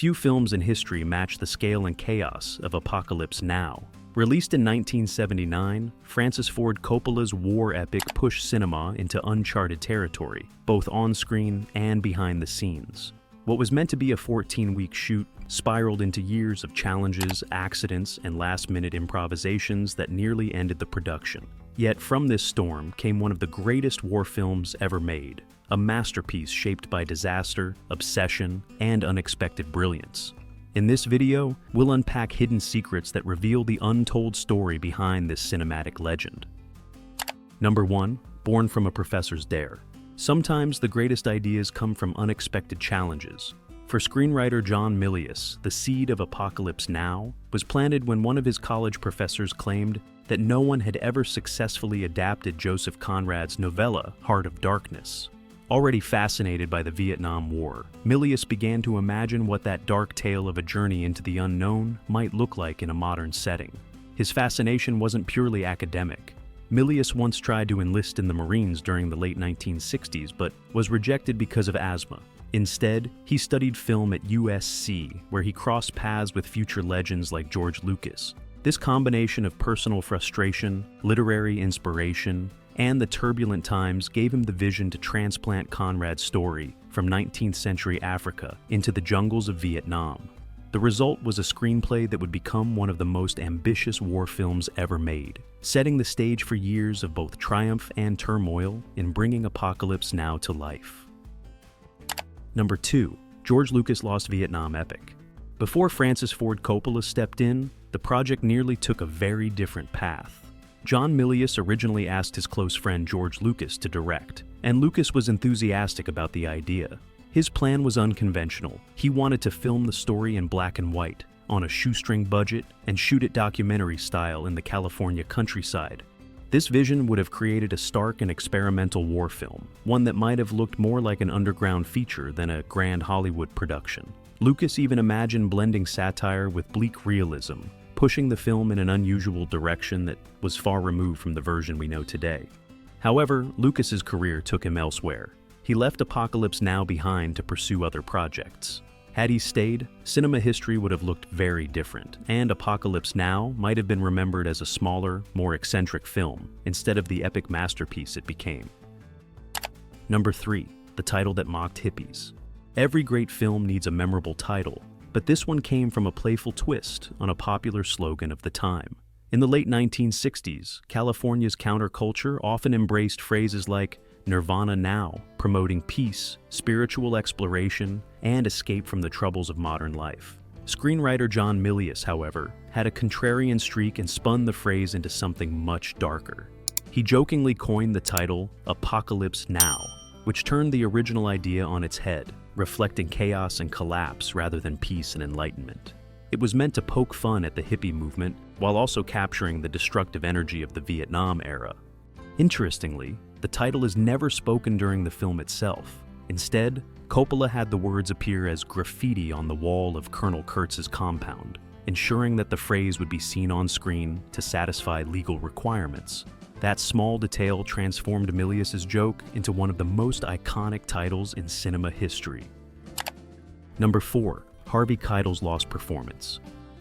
Few films in history match the scale and chaos of Apocalypse Now. Released in 1979, Francis Ford Coppola's war epic pushed cinema into uncharted territory, both on-screen and behind the scenes. What was meant to be a 14-week shoot spiraled into years of challenges, accidents, and last-minute improvisations that nearly ended the production. Yet from this storm came one of the greatest war films ever made, a masterpiece shaped by disaster, obsession, and unexpected brilliance. In this video, we'll unpack hidden secrets that reveal the untold story behind this cinematic legend. Number 1. Born from a professor's dare. Sometimes the greatest ideas come from unexpected challenges. For screenwriter John Milius, the seed of Apocalypse Now was planted when one of his college professors claimed that no one had ever successfully adapted Joseph Conrad's novella, Heart of Darkness. Already fascinated by the Vietnam War, Milius began to imagine what that dark tale of a journey into the unknown might look like in a modern setting. His fascination wasn't purely academic. Milius once tried to enlist in the Marines during the late 1960s, but was rejected because of asthma. Instead, he studied film at USC, where he crossed paths with future legends like George Lucas. This combination of personal frustration, literary inspiration, and the turbulent times gave him the vision to transplant Conrad's story from 19th century Africa into the jungles of Vietnam. The result was a screenplay that would become one of the most ambitious war films ever made, setting the stage for years of both triumph and turmoil in bringing Apocalypse Now to life. Number 2. George Lucas' Lost Vietnam epic. Before Francis Ford Coppola stepped in, the project nearly took a very different path. John Milius originally asked his close friend George Lucas to direct, and Lucas was enthusiastic about the idea. His plan was unconventional. He wanted to film the story in black and white, on a shoestring budget, and shoot it documentary style in the California countryside. This vision would have created a stark and experimental war film, one that might have looked more like an underground feature than a grand Hollywood production. Lucas even imagined blending satire with bleak realism, pushing the film in an unusual direction that was far removed from the version we know today. However, Lucas's career took him elsewhere. He left Apocalypse Now behind to pursue other projects. Had he stayed, cinema history would have looked very different, and Apocalypse Now might have been remembered as a smaller, more eccentric film, instead of the epic masterpiece it became. Number 3. The title that mocked hippies. Every great film needs a memorable title, but this one came from a playful twist on a popular slogan of the time. In the late 1960s, California's counterculture often embraced phrases like Nirvana Now, promoting peace, spiritual exploration, and escape from the troubles of modern life. Screenwriter John Milius, however, had a contrarian streak and spun the phrase into something much darker. He jokingly coined the title Apocalypse Now, which turned the original idea on its head, reflecting chaos and collapse rather than peace and enlightenment. It was meant to poke fun at the hippie movement while also capturing the destructive energy of the Vietnam era. Interestingly, the title is never spoken during the film itself. Instead, Coppola had the words appear as graffiti on the wall of Colonel Kurtz's compound, ensuring that the phrase would be seen on screen to satisfy legal requirements. That small detail transformed Milius's joke into one of the most iconic titles in cinema history. Number 4. Harvey Keitel's lost performance.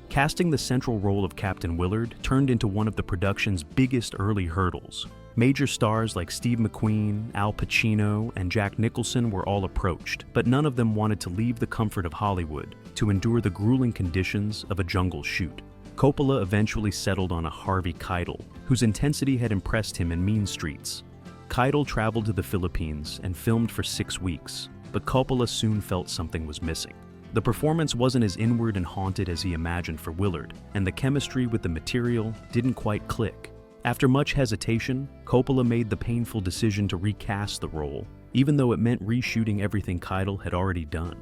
Casting the central role of Captain Willard turned into one of the production's biggest early hurdles. Major stars like Steve McQueen, Al Pacino, and Jack Nicholson were all approached, but none of them wanted to leave the comfort of Hollywood to endure the grueling conditions of a jungle shoot. Coppola eventually settled on a Harvey Keitel, whose intensity had impressed him in Mean Streets. Keitel traveled to the Philippines and filmed for 6 weeks, but Coppola soon felt something was missing. The performance wasn't as inward and haunted as he imagined for Willard, and the chemistry with the material didn't quite click. After much hesitation, Coppola made the painful decision to recast the role, even though it meant reshooting everything Keitel had already done.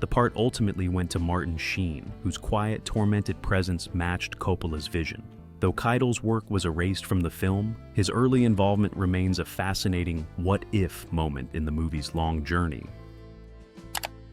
The part ultimately went to Martin Sheen, whose quiet, tormented presence matched Coppola's vision. Though Keitel's work was erased from the film, his early involvement remains a fascinating what-if moment in the movie's long journey.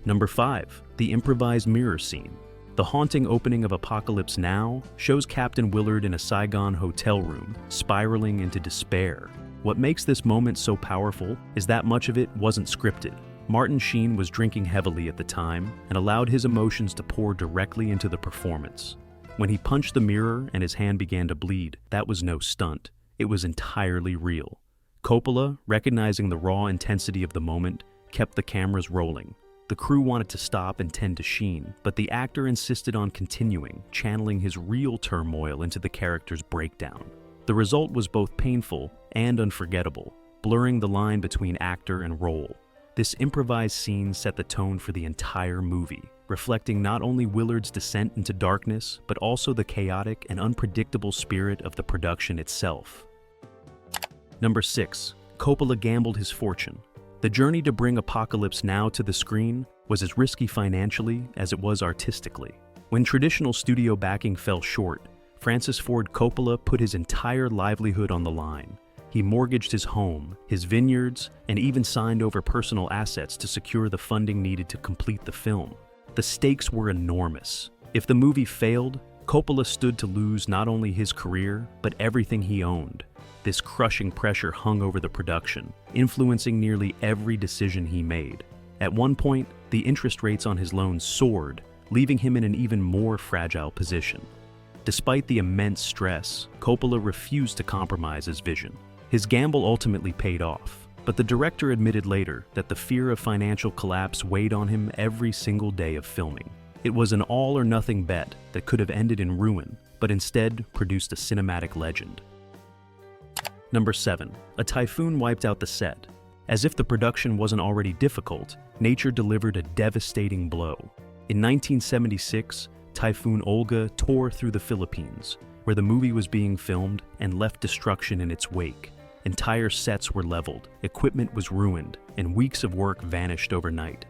Number 5. The improvised mirror scene. The haunting opening of Apocalypse Now shows Captain Willard in a Saigon hotel room, spiraling into despair. What makes this moment so powerful is that much of it wasn't scripted. Martin Sheen was drinking heavily at the time and allowed his emotions to pour directly into the performance. When he punched the mirror and his hand began to bleed, that was no stunt. It was entirely real. Coppola, recognizing the raw intensity of the moment, kept the cameras rolling. The crew wanted to stop and tend to Sheen, but the actor insisted on continuing, channeling his real turmoil into the character's breakdown. The result was both painful and unforgettable, blurring the line between actor and role. This improvised scene set the tone for the entire movie, reflecting not only Willard's descent into darkness, but also the chaotic and unpredictable spirit of the production itself. Number 6. Coppola gambled his fortune. The journey to bring Apocalypse Now to the screen was as risky financially as it was artistically. When traditional studio backing fell short, Francis Ford Coppola put his entire livelihood on the line. He mortgaged his home, his vineyards, and even signed over personal assets to secure the funding needed to complete the film. The stakes were enormous. If the movie failed, Coppola stood to lose not only his career, but everything he owned. This crushing pressure hung over the production, influencing nearly every decision he made. At one point, the interest rates on his loans soared, leaving him in an even more fragile position. Despite the immense stress, Coppola refused to compromise his vision. His gamble ultimately paid off, but the director admitted later that the fear of financial collapse weighed on him every single day of filming. It was an all-or-nothing bet that could have ended in ruin, but instead produced a cinematic legend. Number 7. A typhoon wiped out the set. As if the production wasn't already difficult, nature delivered a devastating blow. In 1976, Typhoon Olga tore through the Philippines, where the movie was being filmed, and left destruction in its wake. Entire sets were leveled, equipment was ruined, and weeks of work vanished overnight.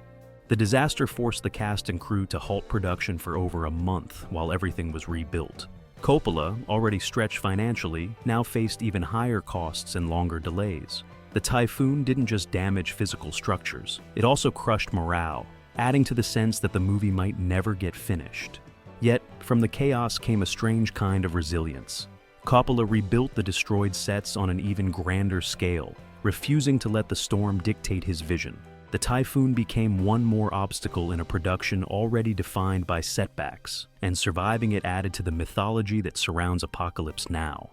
The disaster forced the cast and crew to halt production for over a month while everything was rebuilt. Coppola, already stretched financially, now faced even higher costs and longer delays. The typhoon didn't just damage physical structures, it also crushed morale, adding to the sense that the movie might never get finished. Yet, from the chaos came a strange kind of resilience. Coppola rebuilt the destroyed sets on an even grander scale, refusing to let the storm dictate his vision. The typhoon became one more obstacle in a production already defined by setbacks, and surviving it added to the mythology that surrounds Apocalypse Now.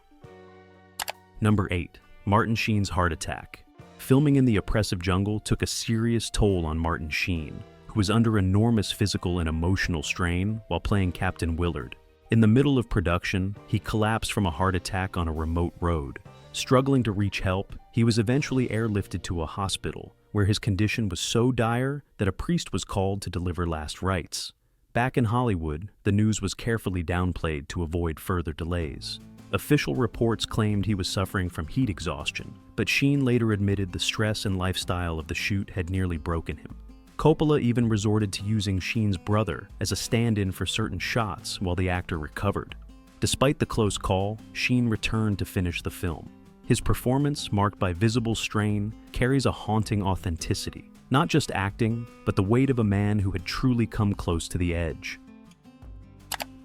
Number 8. Martin Sheen's heart attack. Filming in the oppressive jungle took a serious toll on Martin Sheen, who was under enormous physical and emotional strain while playing Captain Willard. In the middle of production, he collapsed from a heart attack on a remote road. Struggling to reach help, he was eventually airlifted to a hospital, where his condition was so dire that a priest was called to deliver last rites. Back in Hollywood, the news was carefully downplayed to avoid further delays. Official reports claimed he was suffering from heat exhaustion, but Sheen later admitted the stress and lifestyle of the shoot had nearly broken him. Coppola even resorted to using Sheen's brother as a stand-in for certain shots while the actor recovered. Despite the close call, Sheen returned to finish the film. His performance, marked by visible strain, carries a haunting authenticity, not just acting, but the weight of a man who had truly come close to the edge.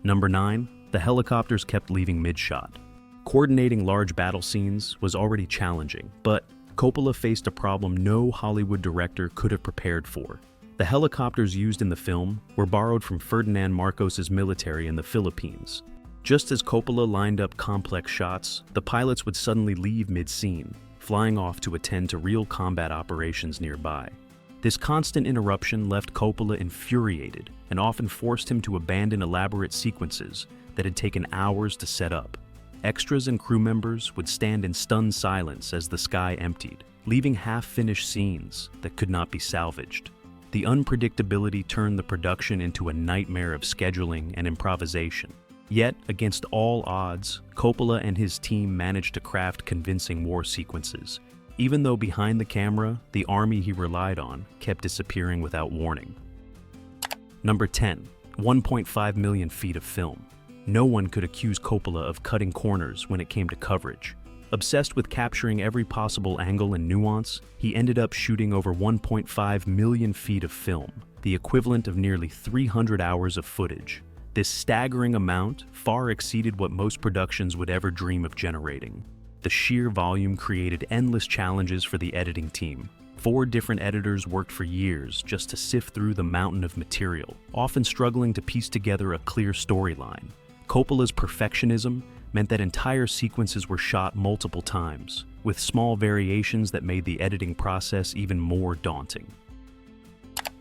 Number 9. The helicopters kept leaving mid-shot. Coordinating large battle scenes was already challenging, but Coppola faced a problem no Hollywood director could have prepared for. The helicopters used in the film were borrowed from Ferdinand Marcos's military in the Philippines. Just as Coppola lined up complex shots, the pilots would suddenly leave mid-scene, flying off to attend to real combat operations nearby. This constant interruption left Coppola infuriated and often forced him to abandon elaborate sequences that had taken hours to set up. Extras and crew members would stand in stunned silence as the sky emptied, leaving half-finished scenes that could not be salvaged. The unpredictability turned the production into a nightmare of scheduling and improvisation. Yet, against all odds, Coppola and his team managed to craft convincing war sequences, even though behind the camera, the army he relied on kept disappearing without warning. Number 10. 1.5 million feet of film. No one could accuse Coppola of cutting corners when it came to coverage. Obsessed with capturing every possible angle and nuance, he ended up shooting over 1.5 million feet of film, the equivalent of nearly 300 hours of footage. This staggering amount far exceeded what most productions would ever dream of generating. The sheer volume created endless challenges for the editing team, 4 different editors worked for years just to sift through the mountain of material, often struggling to piece together a clear storyline. Coppola's perfectionism meant that entire sequences were shot multiple times, with small variations that made the editing process even more daunting.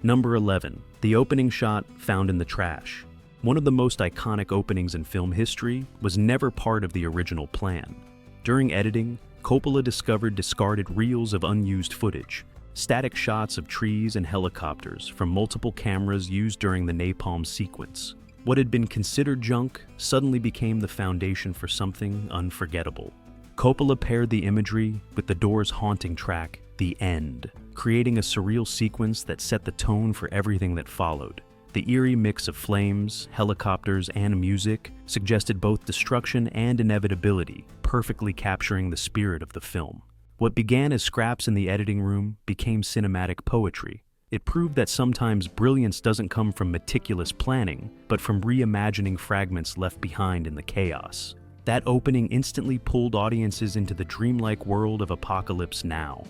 Number 11. The opening shot found in the trash. One of the most iconic openings in film history was never part of the original plan. During editing, Coppola discovered discarded reels of unused footage, static shots of trees and helicopters from multiple cameras used during the napalm sequence. What had been considered junk suddenly became the foundation for something unforgettable. Coppola paired the imagery with the Doors' haunting track, The End, creating a surreal sequence that set the tone for everything that followed. The eerie mix of flames, helicopters, and music suggested both destruction and inevitability, perfectly capturing the spirit of the film. What began as scraps in the editing room became cinematic poetry. It proved that sometimes brilliance doesn't come from meticulous planning, but from reimagining fragments left behind in the chaos. That opening instantly pulled audiences into the dreamlike world of Apocalypse Now.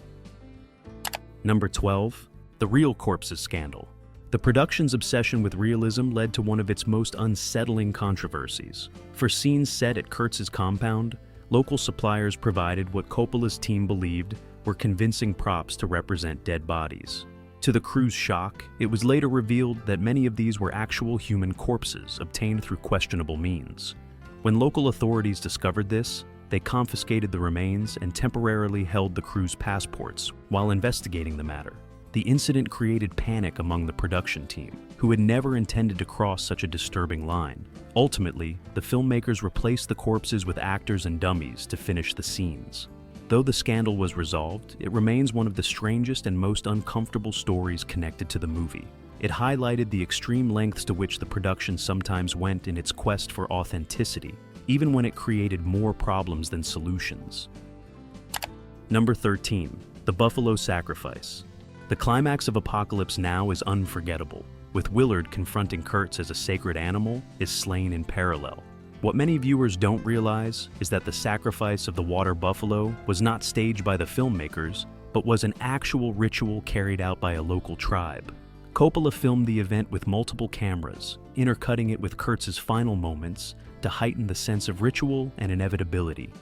Number 12. The Real Corpses Scandal. The production's obsession with realism led to one of its most unsettling controversies. For scenes set at Kurtz's compound, local suppliers provided what Coppola's team believed were convincing props to represent dead bodies. To the crew's shock, it was later revealed that many of these were actual human corpses obtained through questionable means. When local authorities discovered this, they confiscated the remains and temporarily held the crew's passports while investigating the matter. The incident created panic among the production team, who had never intended to cross such a disturbing line. Ultimately, the filmmakers replaced the corpses with actors and dummies to finish the scenes. Though the scandal was resolved, it remains one of the strangest and most uncomfortable stories connected to the movie. It highlighted the extreme lengths to which the production sometimes went in its quest for authenticity, even when it created more problems than solutions. Number 13. The Buffalo Sacrifice. The climax of Apocalypse Now is unforgettable, with Willard confronting Kurtz as a sacred animal is slain in parallel. What many viewers don't realize is that the sacrifice of the water buffalo was not staged by the filmmakers, but was an actual ritual carried out by a local tribe. Coppola filmed the event with multiple cameras, intercutting it with Kurtz's final moments to heighten the sense of ritual and inevitability.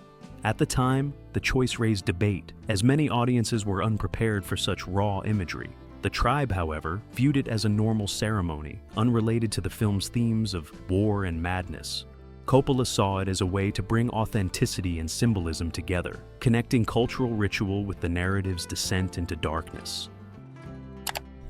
At the time, the choice raised debate, as many audiences were unprepared for such raw imagery. The tribe, however, viewed it as a normal ceremony, unrelated to the film's themes of war and madness. Coppola saw it as a way to bring authenticity and symbolism together, connecting cultural ritual with the narrative's descent into darkness.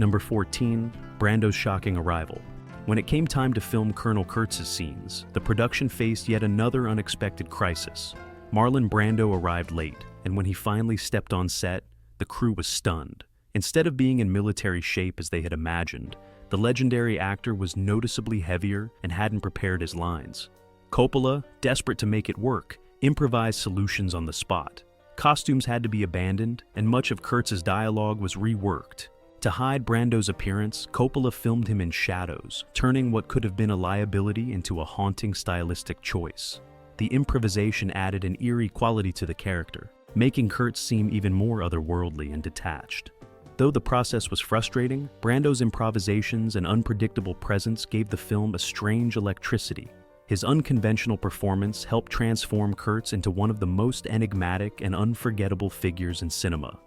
Number 14. Brando's shocking arrival. When it came time to film Colonel Kurtz's scenes, the production faced yet another unexpected crisis. Marlon Brando arrived late, and when he finally stepped on set, the crew was stunned. Instead of being in military shape as they had imagined, the legendary actor was noticeably heavier and hadn't prepared his lines. Coppola, desperate to make it work, improvised solutions on the spot. Costumes had to be abandoned, and much of Kurtz's dialogue was reworked. To hide Brando's appearance, Coppola filmed him in shadows, turning what could have been a liability into a haunting stylistic choice. The improvisation added an eerie quality to the character, making Kurtz seem even more otherworldly and detached. Though the process was frustrating, Brando's improvisations and unpredictable presence gave the film a strange electricity. His unconventional performance helped transform Kurtz into one of the most enigmatic and unforgettable figures in cinema.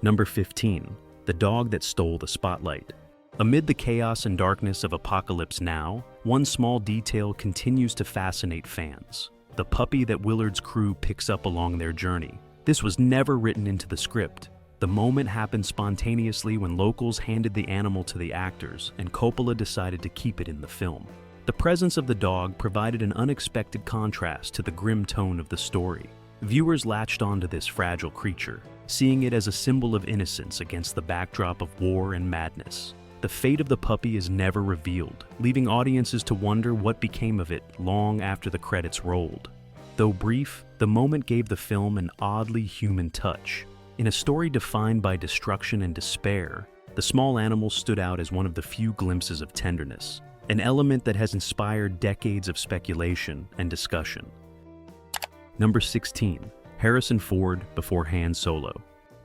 Number 15. The Dog That Stole the Spotlight. Amid the chaos and darkness of Apocalypse Now, one small detail continues to fascinate fans: the puppy that Willard's crew picks up along their journey. This was never written into the script. The moment happened spontaneously when locals handed the animal to the actors, and Coppola decided to keep it in the film. The presence of the dog provided an unexpected contrast to the grim tone of the story. Viewers latched onto this fragile creature, seeing it as a symbol of innocence against the backdrop of war and madness. The fate of the puppy is never revealed, leaving audiences to wonder what became of it long after the credits rolled. Though brief, the moment gave the film an oddly human touch. In a story defined by destruction and despair, the small animal stood out as one of the few glimpses of tenderness, an element that has inspired decades of speculation and discussion. Number 16. Harrison Ford before Han Solo.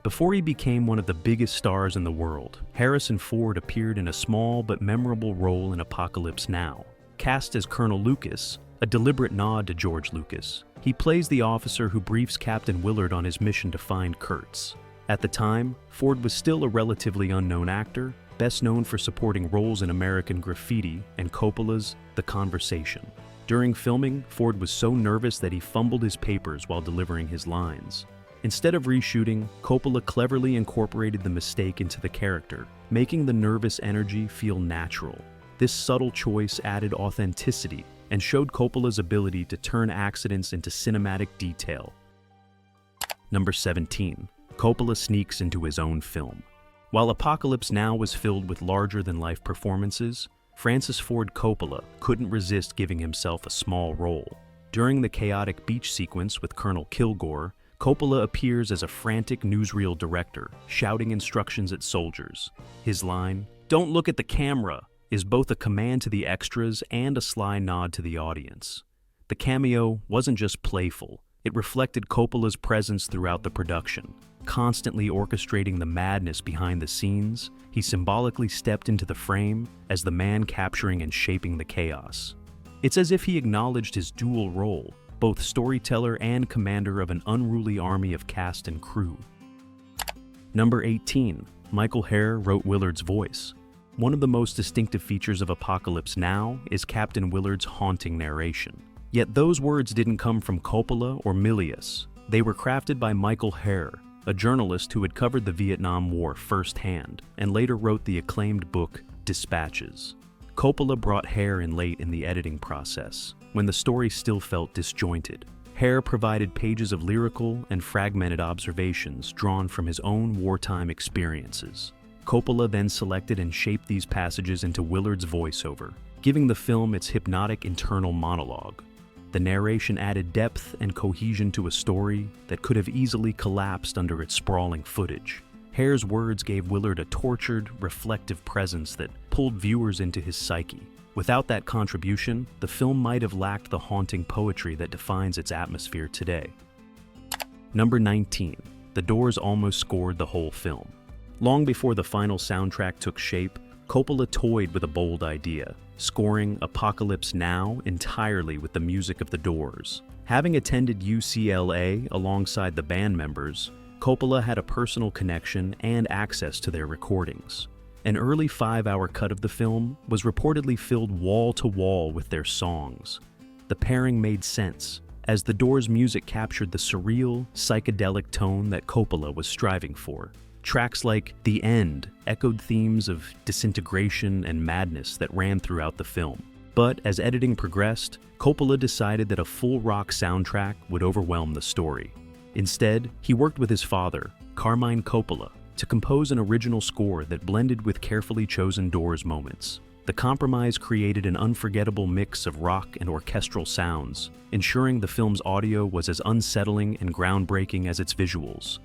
Before he became one of the biggest stars in the world, Harrison Ford appeared in a small but memorable role in Apocalypse Now. Cast as Colonel Lucas, a deliberate nod to George Lucas, he plays the officer who briefs Captain Willard on his mission to find Kurtz. At the time, Ford was still a relatively unknown actor, best known for supporting roles in American Graffiti and Coppola's The Conversation. During filming, Ford was so nervous that he fumbled his papers while delivering his lines. Instead of reshooting, Coppola cleverly incorporated the mistake into the character, making the nervous energy feel natural. This subtle choice added authenticity and showed Coppola's ability to turn accidents into cinematic detail. Number 17. Coppola sneaks into his own film. While Apocalypse Now was filled with larger-than-life performances, Francis Ford Coppola couldn't resist giving himself a small role. During the chaotic beach sequence with Colonel Kilgore, Coppola appears as a frantic newsreel director, shouting instructions at soldiers. His line, "Don't look at the camera," is both a command to the extras and a sly nod to the audience. The cameo wasn't just playful, it reflected Coppola's presence throughout the production. Constantly orchestrating the madness behind the scenes, he symbolically stepped into the frame as the man capturing and shaping the chaos. It's as if he acknowledged his dual role, both storyteller and commander of an unruly army of cast and crew. Number 18. Michael Herr wrote Willard's voice. One of the most distinctive features of Apocalypse Now is Captain Willard's haunting narration. Yet those words didn't come from Coppola or Milius. They were crafted by Michael Herr, a journalist who had covered the Vietnam War firsthand and later wrote the acclaimed book Dispatches. Coppola brought Herr in late in the editing process, when the story still felt disjointed. Herr provided pages of lyrical and fragmented observations drawn from his own wartime experiences. Coppola then selected and shaped these passages into Willard's voiceover, giving the film its hypnotic internal monologue. The narration added depth and cohesion to a story that could have easily collapsed under its sprawling footage. Herr's words gave Willard a tortured, reflective presence that pulled viewers into his psyche. Without that contribution, the film might have lacked the haunting poetry that defines its atmosphere today. Number 19. The Doors almost scored the whole film. Long before the final soundtrack took shape, Coppola toyed with a bold idea, scoring Apocalypse Now entirely with the music of The Doors. Having attended UCLA alongside the band members, Coppola had a personal connection and access to their recordings. An early 5-hour cut of the film was reportedly filled wall-to-wall with their songs. The pairing made sense, as The Doors' music captured the surreal, psychedelic tone that Coppola was striving for. Tracks like The End echoed themes of disintegration and madness that ran throughout the film. But as editing progressed, Coppola decided that a full rock soundtrack would overwhelm the story. Instead, he worked with his father, Carmine Coppola, to compose an original score that blended with carefully chosen Doors moments. The compromise created an unforgettable mix of rock and orchestral sounds, ensuring the film's audio was as unsettling and groundbreaking as its visuals.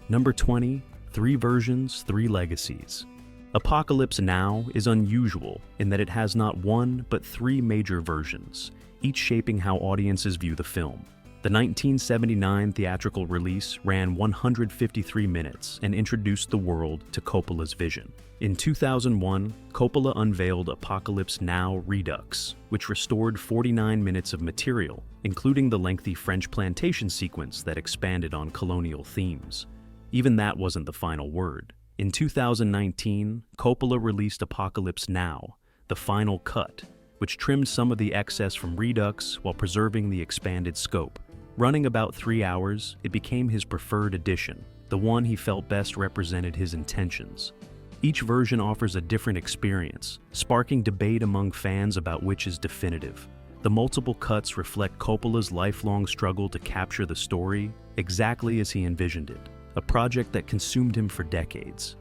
Number 20. 3 versions, 3 legacies. Apocalypse Now is unusual in that it has not one but 3 major versions, each shaping how audiences view the film. The 1979 theatrical release ran 153 minutes and introduced the world to Coppola's vision. In 2001, Coppola unveiled Apocalypse Now Redux, which restored 49 minutes of material, including the lengthy French plantation sequence that expanded on colonial themes. Even that wasn't the final word. In 2019, Coppola released Apocalypse Now, the final cut, which trimmed some of the excess from Redux while preserving the expanded scope. Running about 3 hours, it became his preferred edition, the one he felt best represented his intentions. Each version offers a different experience, sparking debate among fans about which is definitive. The multiple cuts reflect Coppola's lifelong struggle to capture the story exactly as he envisioned it, a project that consumed him for decades.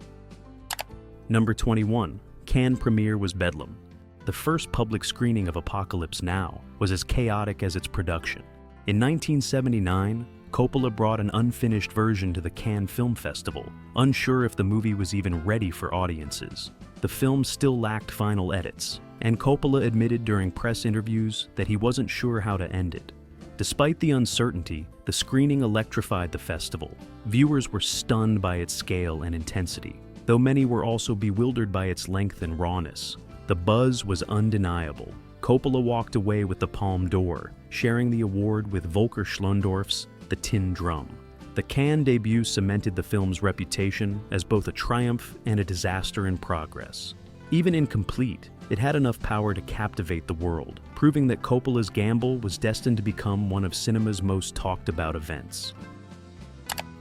Number 21. Cannes premiere was Bedlam. The first public screening of Apocalypse Now was as chaotic as its production. In 1979, Coppola brought an unfinished version to the Cannes Film Festival, unsure if the movie was even ready for audiences. The film still lacked final edits, and Coppola admitted during press interviews that he wasn't sure how to end it. Despite the uncertainty, the screening electrified the festival. Viewers were stunned by its scale and intensity, though many were also bewildered by its length and rawness. The buzz was undeniable. Coppola walked away with the Palme d'Or, sharing the award with Volker Schlöndorff's The Tin Drum. The Cannes debut cemented the film's reputation as both a triumph and a disaster in progress. Even incomplete, it had enough power to captivate the world, proving that Coppola's gamble was destined to become one of cinema's most talked about events.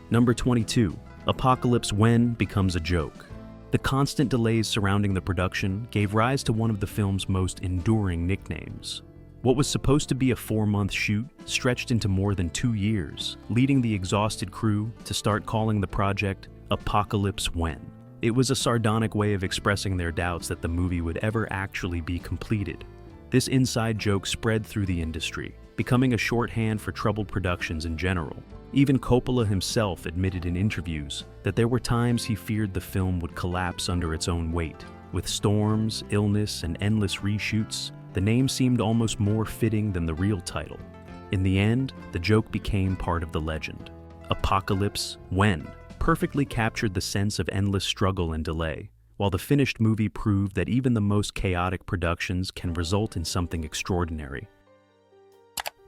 Number 22. Apocalypse When becomes a joke. The constant delays surrounding the production gave rise to one of the film's most enduring nicknames. What was supposed to be a 4-month shoot stretched into more than 2 years, leading the exhausted crew to start calling the project Apocalypse When. It was a sardonic way of expressing their doubts that the movie would ever actually be completed. This inside joke spread through the industry, becoming a shorthand for troubled productions in general. Even Coppola himself admitted in interviews that there were times he feared the film would collapse under its own weight. With storms, illness, and endless reshoots, the name seemed almost more fitting than the real title. In the end, the joke became part of the legend. Apocalypse When perfectly captured the sense of endless struggle and delay, while the finished movie proved that even the most chaotic productions can result in something extraordinary.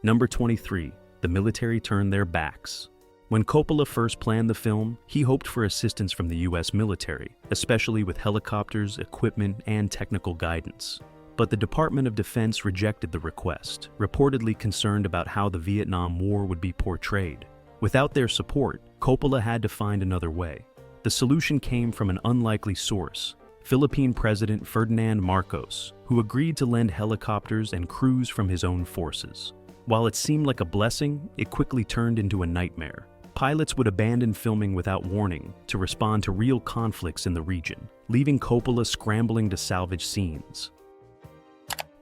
Number 23. The military turned their backs. When Coppola first planned the film, he hoped for assistance from the US military, especially with helicopters, equipment, and technical guidance. But the Department of Defense rejected the request, reportedly concerned about how the Vietnam War would be portrayed. Without their support, Coppola had to find another way. The solution came from an unlikely source, Philippine President Ferdinand Marcos, who agreed to lend helicopters and crews from his own forces. While it seemed like a blessing, it quickly turned into a nightmare. Pilots would abandon filming without warning to respond to real conflicts in the region, leaving Coppola scrambling to salvage scenes.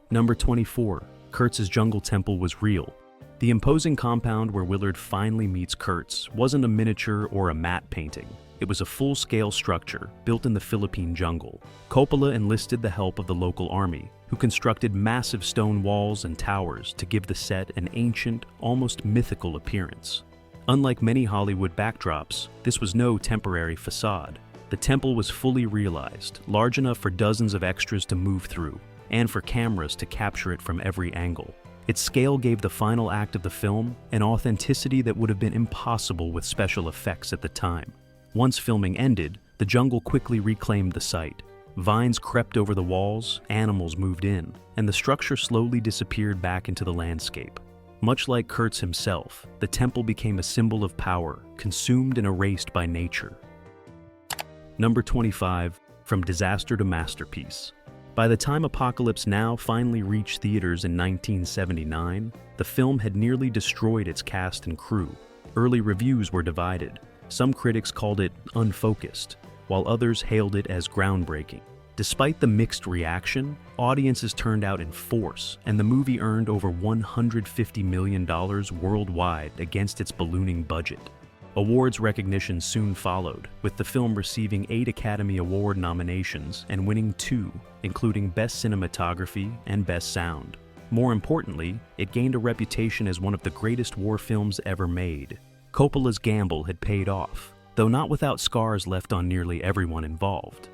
Number 24. Kurtz's jungle temple was real. The imposing compound where Willard finally meets Kurtz wasn't a miniature or a matte painting. It was a full-scale structure built in the Philippine jungle. Coppola enlisted the help of the local army, who constructed massive stone walls and towers to give the set an ancient, almost mythical appearance. Unlike many Hollywood backdrops, this was no temporary facade. The temple was fully realized, large enough for dozens of extras to move through, and for cameras to capture it from every angle. Its scale gave the final act of the film an authenticity that would have been impossible with special effects at the time. Once filming ended, the jungle quickly reclaimed the site. Vines crept over the walls, animals moved in, and the structure slowly disappeared back into the landscape. Much like Kurtz himself, the temple became a symbol of power, consumed and erased by nature. Number 25. From disaster to masterpiece. By the time Apocalypse Now finally reached theaters in 1979, the film had nearly destroyed its cast and crew. Early reviews were divided. Some critics called it unfocused, while others hailed it as groundbreaking. Despite the mixed reaction, audiences turned out in force, and the movie earned over $150 million worldwide against its ballooning budget. Awards recognition soon followed, with the film receiving 8 Academy Award nominations and winning 2, including Best Cinematography and Best Sound. More importantly, it gained a reputation as one of the greatest war films ever made. Coppola's gamble had paid off, though not without scars left on nearly everyone involved.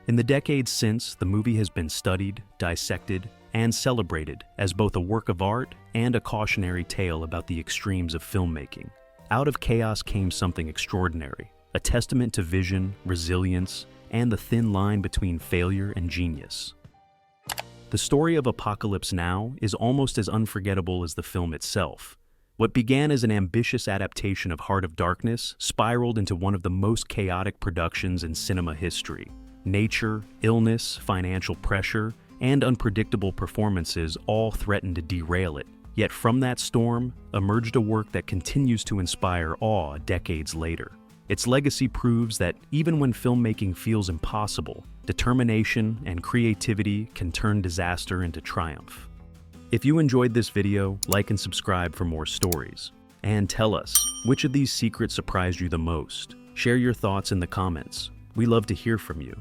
In the decades since, the movie has been studied, dissected, and celebrated as both a work of art and a cautionary tale about the extremes of filmmaking. Out of chaos came something extraordinary, a testament to vision, resilience, and the thin line between failure and genius. The story of Apocalypse Now is almost as unforgettable as the film itself. What began as an ambitious adaptation of Heart of Darkness spiraled into one of the most chaotic productions in cinema history. Nature, illness, financial pressure, and unpredictable performances all threatened to derail it. Yet from that storm emerged a work that continues to inspire awe decades later. Its legacy proves that even when filmmaking feels impossible, determination and creativity can turn disaster into triumph. If you enjoyed this video, like and subscribe for more stories. And tell us, which of these secrets surprised you the most? Share your thoughts in the comments. We love to hear from you.